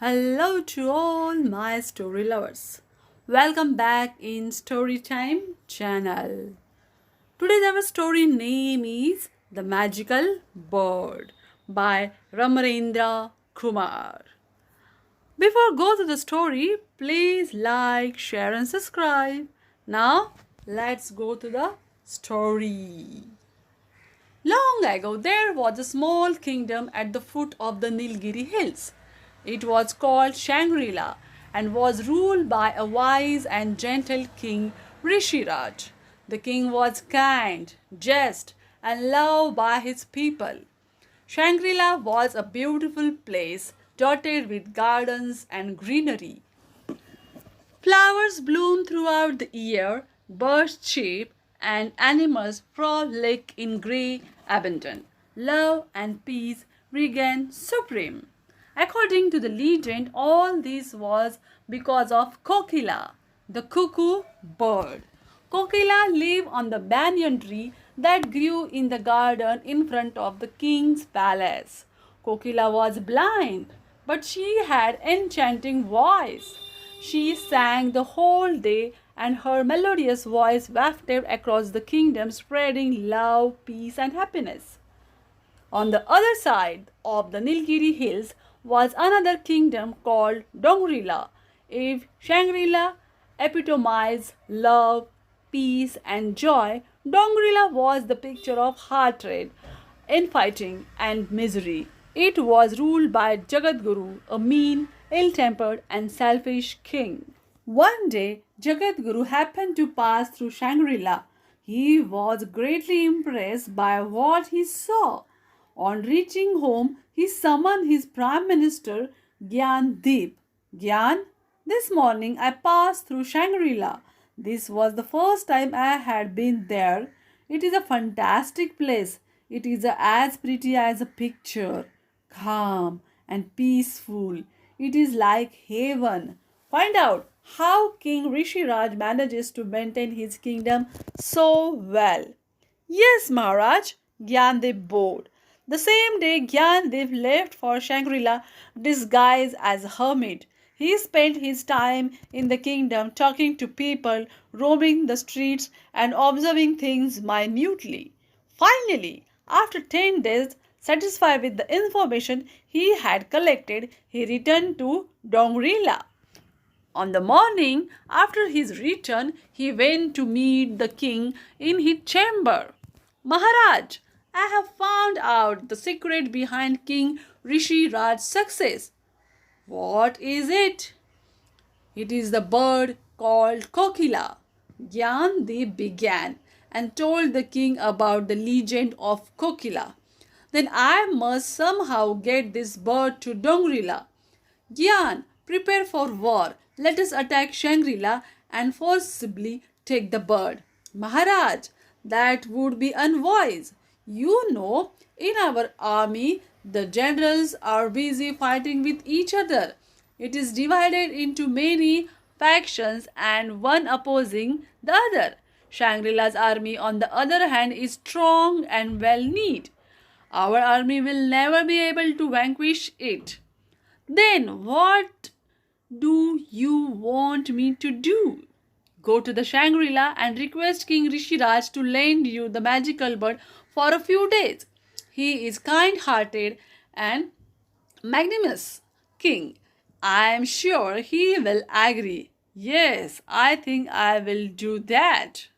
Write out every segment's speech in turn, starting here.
Hello to all my story lovers. Welcome back in Storytime channel. Today's our story name is The Magical Bird by Ramarendra Kumar. Before go to the story, please like, share and subscribe. Now let's go to the story. Long ago, there was a small kingdom at the foot of the Nilgiri hills. It was called Shangri-La and was ruled by a wise and gentle king, Rishiraj. The king was kind, just, and loved by his people. Shangri-La was a beautiful place dotted with gardens and greenery. Flowers bloom throughout the year, birds chirp, and animals frolic in grey abundance. Love and peace reign supreme. According to the legend, all this was because of Kokila, the cuckoo bird. Kokila lived on the banyan tree that grew in the garden in front of the king's palace. Kokila was blind, but she had enchanting voice. She sang the whole day, and her melodious voice wafted across the kingdom, spreading love, peace, and happiness. On the other side of the Nilgiri hills was another kingdom called Dongrila. If Shangri-La epitomized love, peace, and joy, Dongrila was the picture of hatred, infighting, and misery. It was ruled by Jagadguru, a mean, ill-tempered, and selfish king. One day, Jagadguru happened to pass through Shangri-La. He was greatly impressed by what he saw. On reaching home, he summoned his Prime Minister, Gyan Deep. Gyan, this morning I passed through Shangri-La. This was the first time I had been there. It is a fantastic place. It is as pretty as a picture, calm and peaceful. It is like heaven. Find out how King Rishiraj manages to maintain his kingdom so well. Yes, Maharaj, Gyandev bowed. The same day, Gyandev left for Shangri-La disguised as a hermit. He spent his time in the kingdom talking to people, roaming the streets, and observing things minutely. Finally, after 10 days, satisfied with the information he had collected, he returned to Dongrila. On the morning after his return, he went to meet the king in his chamber. Maharaj, I have found out the secret behind King Rishi Raj's success. What is it? It is the bird called Kokila. Gyandev began and told the king about the legend of Kokila. Then I must somehow get this bird to Dongrila. Gyan, prepare for war. Let us attack Shangri-La and forcibly take the bird. Maharaj, that would be unwise. You know, in our army, the generals are busy fighting with each other. It is divided into many factions and one opposing the other. Shangri-La's army, on the other hand, is strong and well knit. Our army will never be able to vanquish it. Then what do you want me to do? Go to the Shangri-La and request King Rishiraj to lend you the magical bird for a few days. He is kind-hearted and magnanimous king. I am sure he will agree. Yes, I think I will do that.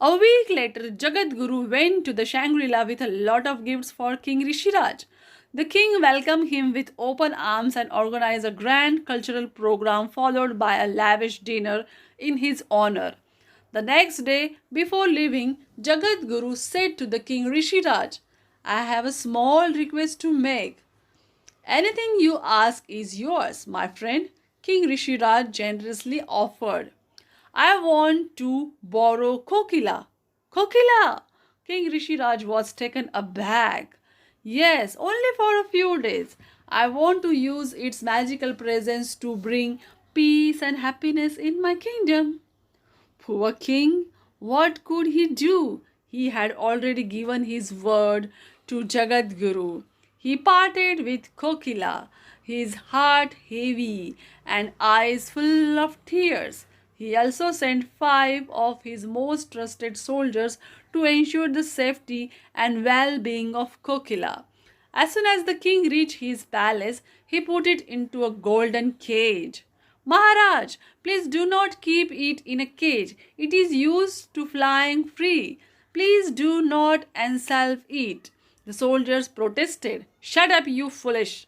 A week later, Jagadguru went to the Shangri-La with a lot of gifts for King Rishiraj. The king welcomed him with open arms and organized a grand cultural program followed by a lavish dinner in his honor. The next day, before leaving, Jagadguru said to the king Rishiraj, I have a small request to make. Anything you ask is yours, my friend, King Rishiraj generously offered. I want to borrow Kokila. Kokila! King Rishiraj was taken aback. Yes, only for a few days. I want to use its magical presence to bring peace and happiness in my kingdom. Poor king, what could he do? He had already given his word to Jagadguru. He parted with Kokila. his heart heavy and eyes full of tears. He also sent 5 of his most trusted soldiers to ensure the safety and well being of Kokila. As soon as the king reached his palace, he put it into a golden cage. Maharaj, please do not keep it in a cage. It is used to flying free. Please do not ensalve it. The soldiers protested. Shut up, you foolish.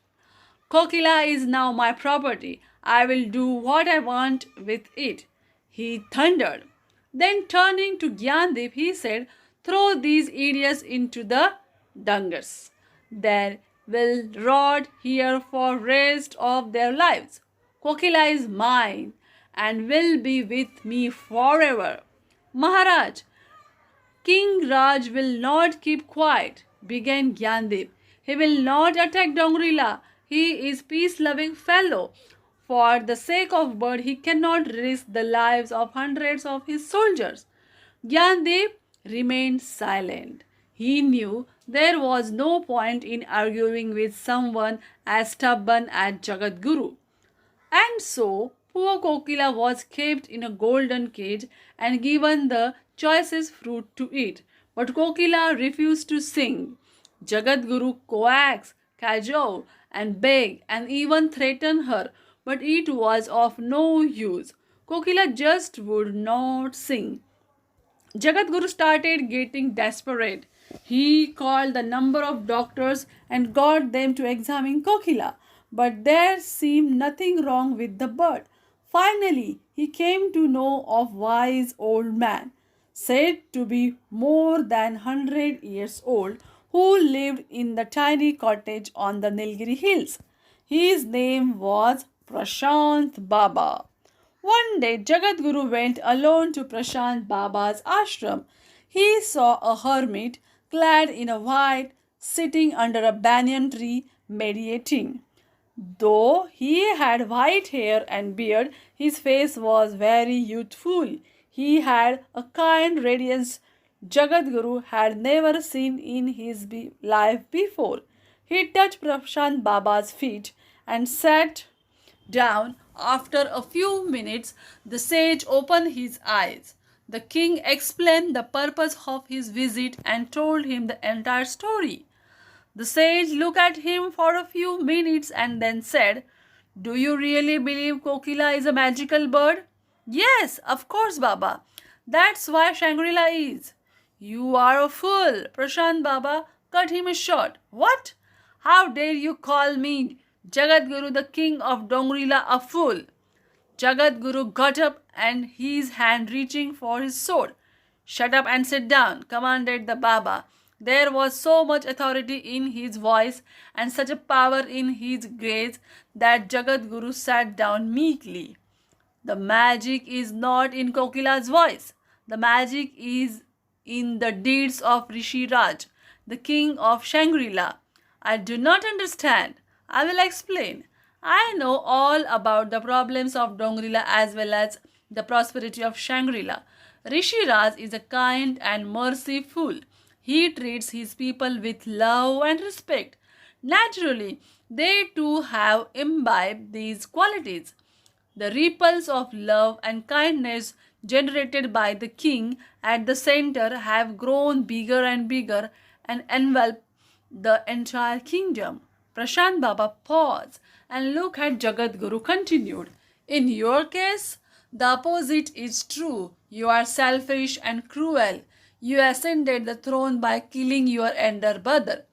Kokila is now my property. I will do what I want with it. He thundered. Then turning to Gyandip, he said, throw these idiots into the dungers. They will rot here for rest of their lives. Kokila is mine and will be with me forever. Maharaj, King Raj will not keep quiet, began Gyandip. He will not attack Dongrila. He is peace-loving fellow. For the sake of bird, he cannot risk the lives of hundreds of his soldiers. Gyandip remained silent. He knew there was no point in arguing with someone as stubborn as Jagadguru. And so, poor Kokila was kept in a golden cage and given the choicest fruit to eat. But Kokila refused to sing. Jagadguru coaxed, cajoled, and begged, and even threatened her, but it was of no use. Kokila just would not sing. Jagadguru started getting desperate. He called the number of doctors and got them to examine Kokila, but there seemed nothing wrong with the bird. Finally, he came to know of wise old man, said to be more than 100 years old, who lived in the tiny cottage on the Nilgiri hills. His name was Prashant Baba. One day, Jagadguru went alone to Prashant Baba's ashram. He saw a hermit clad in a white sitting under a banyan tree meditating. Though he had white hair and beard, his face was very youthful. He had a kind radiance Jagadguru had never seen in his life before. He touched Prashant Baba's feet and sat down. After a few minutes, the sage opened his eyes. The king explained the purpose of his visit and told him the entire story. The sage looked at him for a few minutes and then said, do you really believe Kokila is a magical bird? Yes, of course, Baba. That's why Shangri-La is. You are a fool. Prashant Baba cut him short. What? How dare you call me, Jagadguru, the king of Dongrila, a fool? Jagadguru got up and his hand reaching for his sword. Shut up and sit down, commanded the Baba. There was so much authority in his voice and such a power in his gaze that Jagadguru sat down meekly. The magic is not in Kokila's voice. The magic is in the deeds of Rishi Raj, the king of Shangri-La. I do not understand. I will explain. I know all about the problems of Dongrila as well as the prosperity of Shangri-La. Rishi Raj is a kind and merciful. He treats his people with love and respect. Naturally, they too have imbibed these qualities. The ripples of love and kindness generated by the king at the center have grown bigger and bigger and enveloped the entire kingdom. Prashant Baba paused and looked at Jagadguru continued. In your case, the opposite is true. You are selfish and cruel. You ascended the throne by killing your elder brother.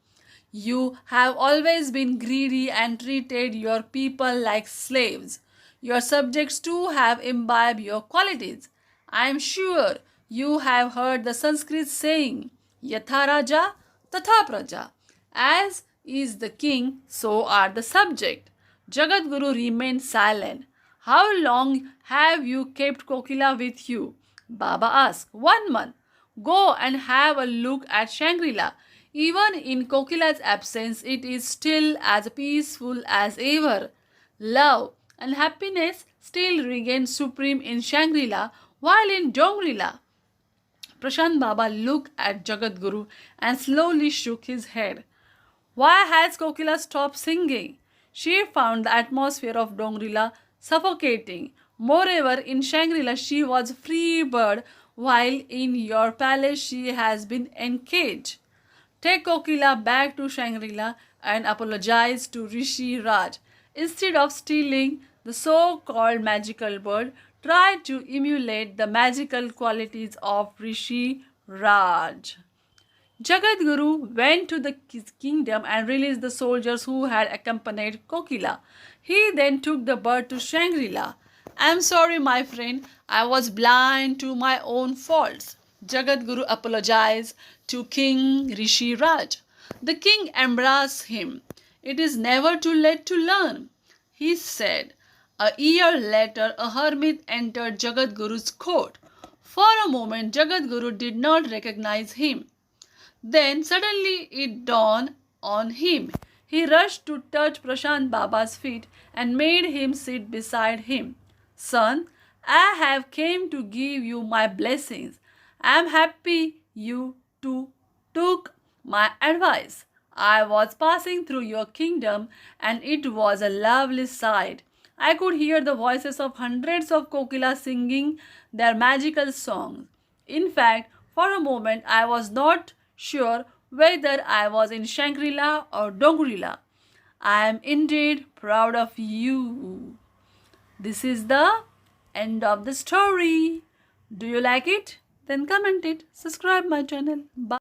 You have always been greedy and treated your people like slaves. Your subjects too have imbibed your qualities. I am sure you have heard the Sanskrit saying, Yatha Raja, Tatha Praja. As is the king, so are the subject. Jagadguru remained silent. How long have you kept Kokila with you? Baba asked. 1 month. Go and have a look at Shangri-La. Even in Kokila's absence, it is still as peaceful as ever. Love and happiness still reign supreme in Shangri-La, while in Dongrila. Prashant Baba looked at Jagadguru and slowly shook his head. Why has Kokila stopped singing? She found the atmosphere of Dongrila suffocating. Moreover, in Shangri-La she was a free bird, while in your palace she has been encaged. Take Kokila back to Shangri-La and apologize to Rishi Raj. Instead of stealing the so-called magical bird, try to emulate the magical qualities of Rishi Raj. Jagadguru went to the kingdom and released the soldiers who had accompanied Kokila. He then took the bird to Shangri-La. I am sorry, my friend, I was blind to my own faults. Jagadguru apologized to King Rishi Raj. The king embraced him. It is never too late to learn, he said. A year later, a hermit entered Jagadguru's court. For a moment, Jagadguru did not recognize him. Then suddenly it dawned on him. He rushed to touch Prashant Baba's feet and made him sit beside him. Son, I have came to give you my blessings. I am happy you too took my advice. I was passing through your kingdom and it was a lovely sight. I could hear the voices of hundreds of kokilas singing their magical songs. In fact, for a moment I was not sure whether I was in Shangri-La or Dongrila. I am indeed proud of you. This is the end of the story. Do you like it? Then comment it. Subscribe my channel. Bye.